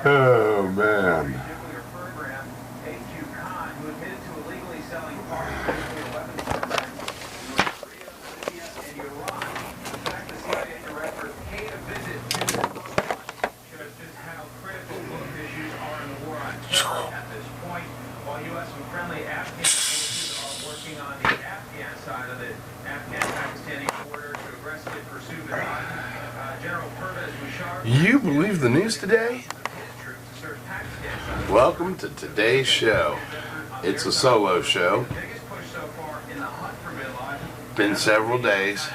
Oh, man. You believe the news today? Welcome to today's show. It's a solo show. Been several days.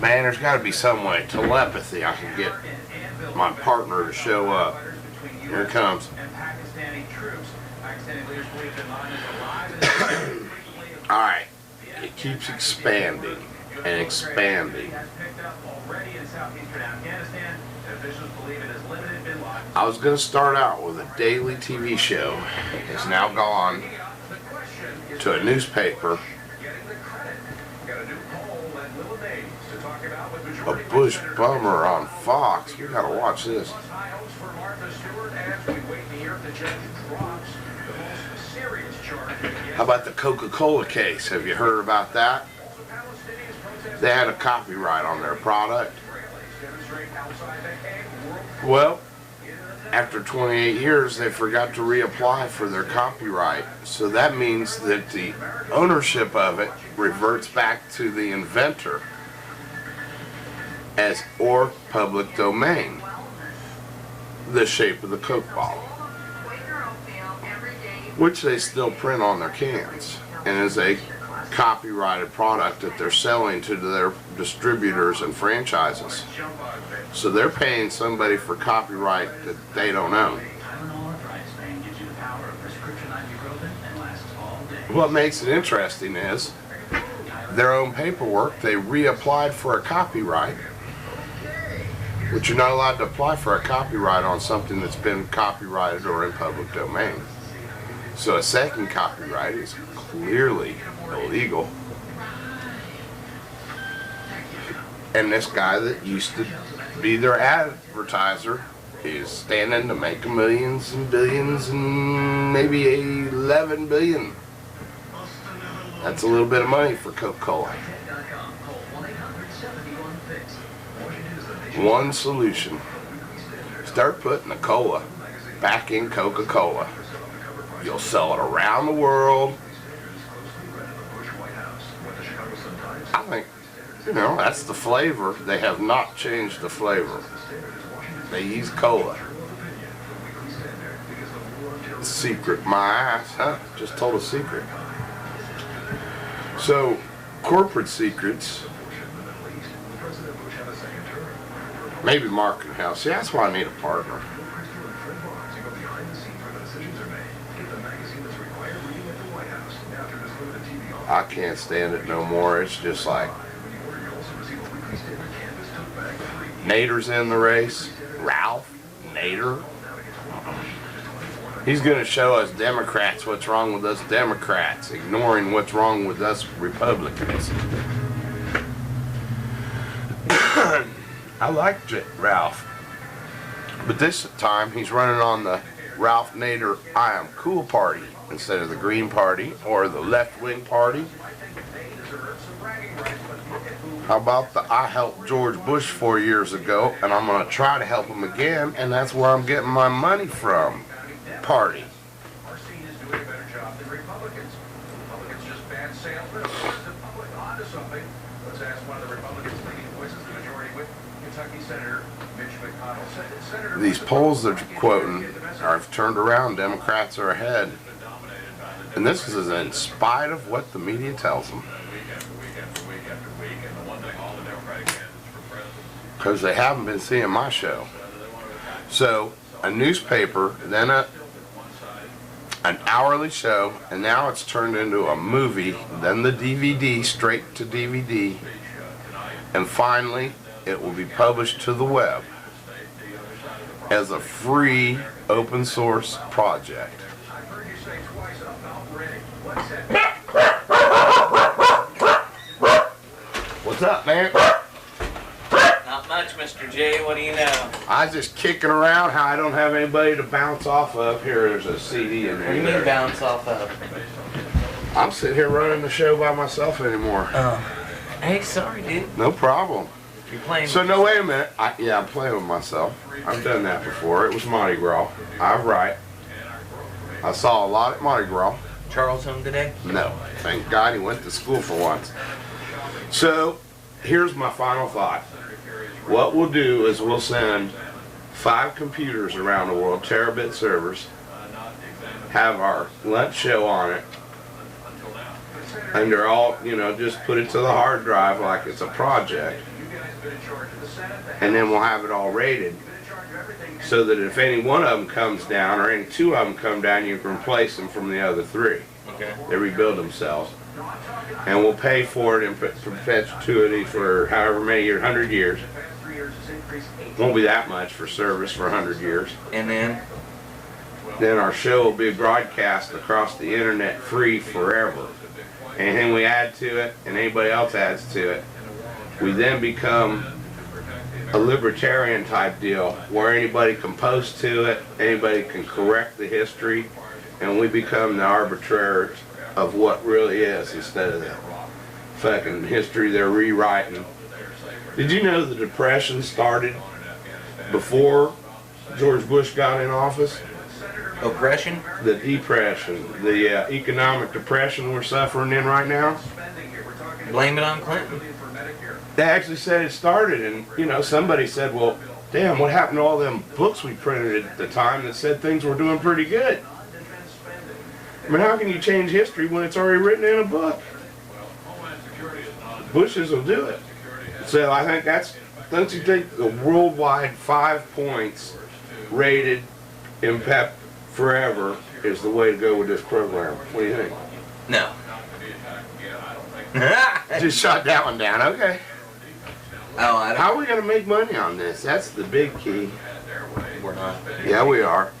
Man, there's got to be some way. Telepathy. I can get my partner to show up. Here it comes. Alright. It keeps expanding and expanding. I was going to start out with a daily TV show. It's now gone to a newspaper. A Bush bummer on Fox. You gotta watch this. How about the Coca-Cola case? Have you heard about that? They had a copyright on their product. Well, after 28 years, they forgot to reapply for their copyright. So that means that the ownership of it reverts back to the inventor as or public domain. The shape of the Coke bottle, which they still print on their cans, and is a copyrighted product that they're selling to their distributors and franchises. So they're paying somebody for copyright that they don't own. What makes it interesting is their own paperwork, they reapplied for a copyright, which you're not allowed to apply for a copyright on something that's been copyrighted or in public domain. So a second copyright is clearly illegal. And this guy that used to be their advertiser is standing to make millions and billions and maybe 11 billion. That's a little bit of money for Coca-Cola. One solution. Start putting the cola back in Coca-Cola. You'll sell it around the world. I think, that's the flavor. They have not changed the flavor. They use cola. Secret. My ass, huh? Just told a secret. So, corporate secrets. Maybe Mark can help. See, that's why I need a partner. I can't stand it no more. It's just like Nader's in the race. Ralph Nader. He's going to show us Democrats what's wrong with us Democrats, ignoring what's wrong with us Republicans. I like Ralph, but this time he's running on the Ralph Nader I Am Cool Party instead of the Green Party or the left-wing party. How about the I helped George Bush 4 years ago and I'm going to try to help him again, and that's where I'm getting my money from party. These polls they're quoting have turned around. Democrats are ahead. And this is in spite of what the media tells them. Because they haven't been seeing my show. So, a newspaper, then an hourly show, and now it's turned into a movie, then the DVD, straight to DVD, and finally it will be published to the web as a free open source project. What's up, man? Not much, Mr. J. What do you know? I was just kicking around how I don't have anybody to bounce off of. Here, there's a CD in there. What do you mean bounce off of? I'm sitting here running the show by myself anymore. Oh. Hey, sorry, dude. No problem. You're playing. So, no, wait a minute. Yeah, I'm playing with myself. I've done that before. It was Mardi Gras. I'm right. I saw a lot at Mardi Gras. Charles home today? No. Thank God he went to school for once. So, here's my final thought. What we'll do is we'll send 5 computers around the world, terabit servers, have our lunch show on it, and they're all, you know, just put it to the hard drive like it's a project, and then we'll have it all rated so that if any one of them comes down or any 2 of them come down, you can replace them from the other 3. Okay. They rebuild themselves. And we'll pay for it in perpetuity for however many years, 100 years. Won't be that much for service for 100 years. And then our show will be broadcast across the internet free forever. Anything we add to it and anybody else adds to it, we then become a libertarian type deal where anybody can post to it, anybody can correct the history, and we become the arbitrators of what really is instead of the fucking history they're rewriting. Did you know the Depression started before George Bush got in office? oppression? The depression, the economic depression we're suffering in right now. Blame it on Clinton. They actually said it started, and you know, somebody said, well, damn, what happened to all them books we printed at the time that said things were doing pretty good? I mean, how can you change history when it's already written in a book? Bushes will do it. So I think that's, don't you think the worldwide 5 points rated in PEP forever is the way to go with this program? What do you think? No. Just shot that one down, okay. Oh, I don't. How are we going to make money on this? That's the big key. We're not. Yeah, we are.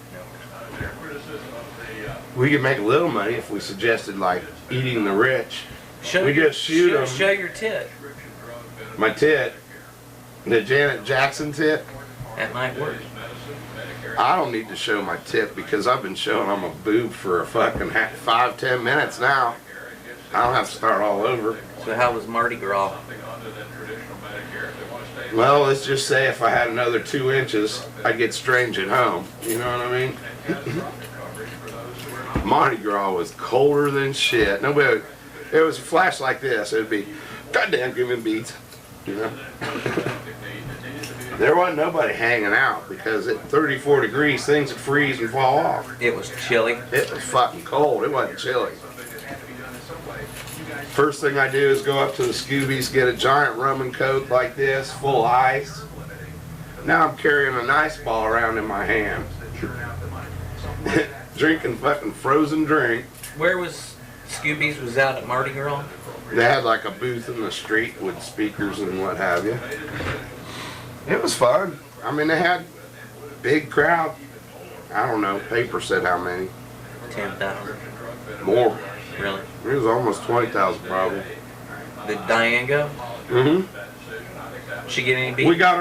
We could make a little money if we suggested, like, eating the rich. We just shoot them. Show your tit. My tit. The Janet Jackson tit. That might work. I don't need to show my tit because I've been showing them a boob for a fucking 5-10 minutes now. I don't have to start all over. So how was Mardi Gras? Well, let's just say if I had another 2 inches, I'd get strange at home. You know what I mean? Mardi Gras was colder than shit. Nobody, it was a flash like this. It'd be, goddamn, give me beats. You know? There wasn't nobody hanging out because at 34 degrees, things would freeze and fall off. It was chilly. It was fucking cold. It wasn't chilly. First thing I do is go up to the Scoobies, get a giant rum and coke like this, full ice. Now I'm carrying an ice ball around in my hand. Drinking fucking frozen drink. Where was Scoobies? Was out at Mardi Gras? They had like a booth in the street with speakers and what have you. It was fun. I mean, they had big crowd. I don't know. Paper said how many. 10,000. More. Really? It was almost 20,000 probably. Did Diane go? Mm-hmm. She get any beat? We got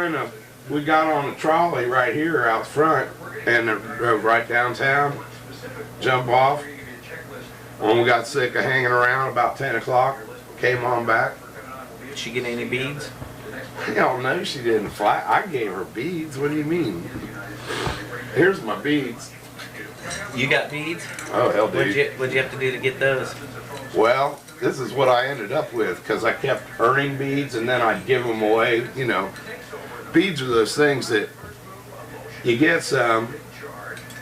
on a trolley right here out front and drove right downtown. Jump off. When we got sick of hanging around about 10 o'clock, came on back. Did she get any beads? Hell no, she didn't fly. I gave her beads. What do you mean? Here's my beads. You got beads? Oh, hell, dude. What'd you have to do to get those? Well, this is what I ended up with because I kept earning beads and then I'd give them away. You know, beads are those things that you get some.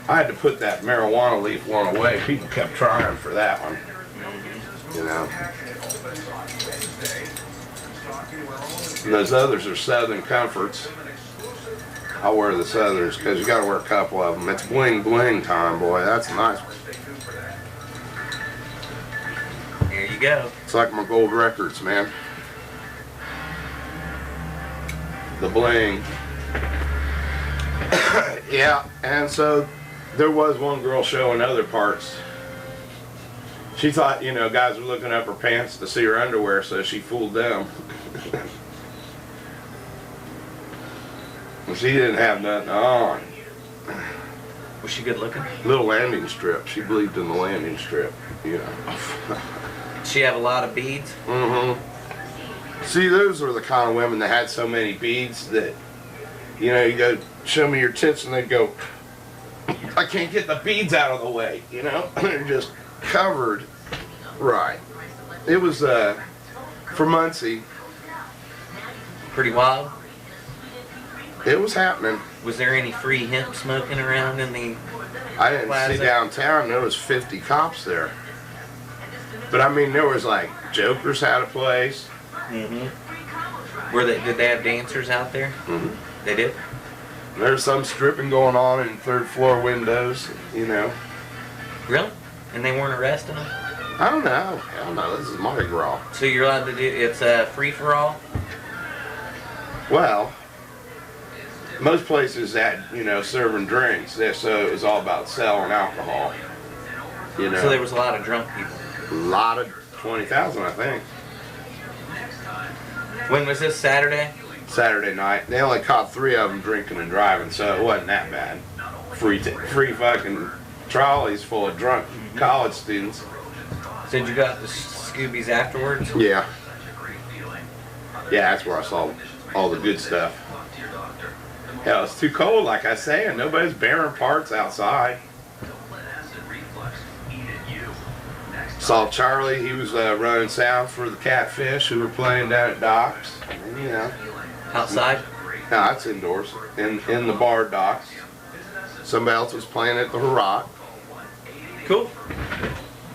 I had to put that marijuana leaf one away. People kept trying for that one. You know. And those others are Southern Comforts. I wear the Southerns because you got to wear a couple of them. It's bling bling time, boy. That's nice. Here you go. It's like my gold records, man. The bling. Yeah, and so there was one girl showing other parts. She thought, you know, guys were looking up her pants to see her underwear, so she fooled them. Well, she didn't have nothing on. Was she good looking? Little landing strip. She believed in the landing strip, you know. Did she have a lot of beads? Mm-hmm. See, those were the kind of women that had so many beads that, you know, you go, show me your tits, and they'd go, I can't get the beads out of the way, you know? They're just covered. Right. It was, for Muncie, Pretty wild. it was happening. Was there any free hemp smoking around in the I didn't plaza? see downtown, there was 50 cops there. But I mean, there was like, Jokers had a place. Mm-hmm. Did they have dancers out there? Mm-hmm. They did? There's some stripping going on in third floor windows, you know. Really? And they weren't arresting them? I don't know. Hell no, this is Mardi Gras. So you're allowed to do, it's free for all? Well, most places had, you know, serving drinks, so it was all about selling alcohol. You know, So there was a lot of drunk people. a lot of 20,000, I think. When was this, Saturday? Saturday night. They only caught 3 of them drinking and driving, so it wasn't that bad. Free fucking trolleys full of drunk college students. So did you go out to Scooby's afterwards? Yeah. Yeah, that's where I saw all the good stuff. Hell, it's too cold, like I say, and nobody's bearing parts outside. Saw Charlie, he was running sound for the Catfish who were playing down at Docks. And, you know. Outside? No, that's indoors, in the bar Docks. Somebody else was playing at the Herat. Cool.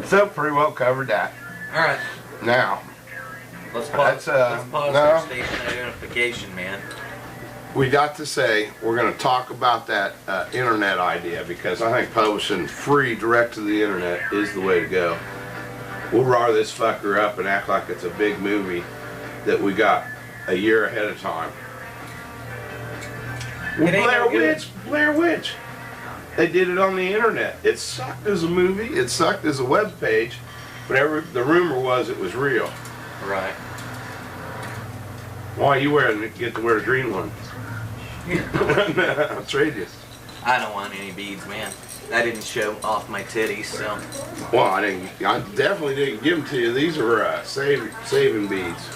So pretty well covered that. Alright. Now, Let's pause no. for station identification, man. we got to say we're going to talk about that internet idea, because I think publishing free direct to the internet is the way to go. We'll rar this fucker up and act like it's a big movie that we got a year ahead of time. Well, It ain't Blair Witch. They did it on the internet. It sucked as a movie. It sucked as a web page. But the rumor was it was real. Right. Why you get to wear the green one? I'll trade you. I don't want any beads, man. I didn't show off my titties, so. Well, I definitely didn't give them to you. These were saving beads.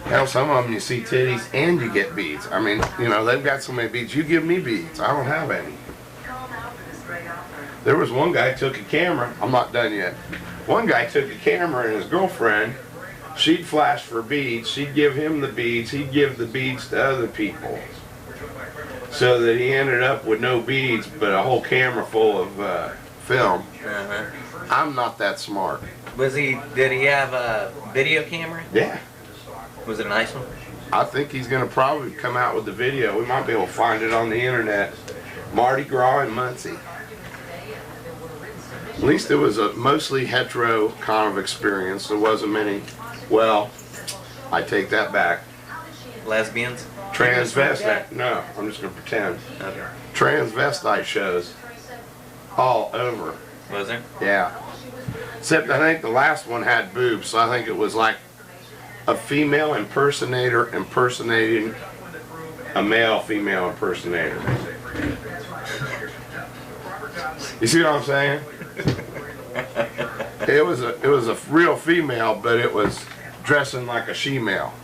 Hell, some of them you see titties and you get beads. I mean, you know, they've got so many beads. You give me beads. I don't have any. There was one guy took a camera. I'm not done yet. One guy took a camera and his girlfriend, she'd flash for beads. She'd give him the beads. He'd give the beads to other people. So that he ended up with no beads, but a whole camera full of film. I'm not that smart. Did he have a video camera? Yeah. Was it a nice one? I think he's going to probably come out with the video. We might be able to find it on the internet. Mardi Gras in Muncie. At least it was a mostly hetero kind of experience. There wasn't many, well, I take that back. Lesbians? Transvestite, no, I'm just going to pretend. Okay. Transvestite shows all over. Was there? Yeah. Except I think the last one had boobs, so I think it was like a female impersonator impersonating a male female impersonator. You see what I'm saying? It was a real female, but it was dressing like a she-male.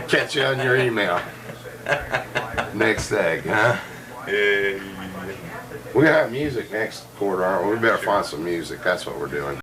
Catch you on your email. Next egg, huh? We're gonna have music next quarter, aren't we? We better find some music. That's what we're doing.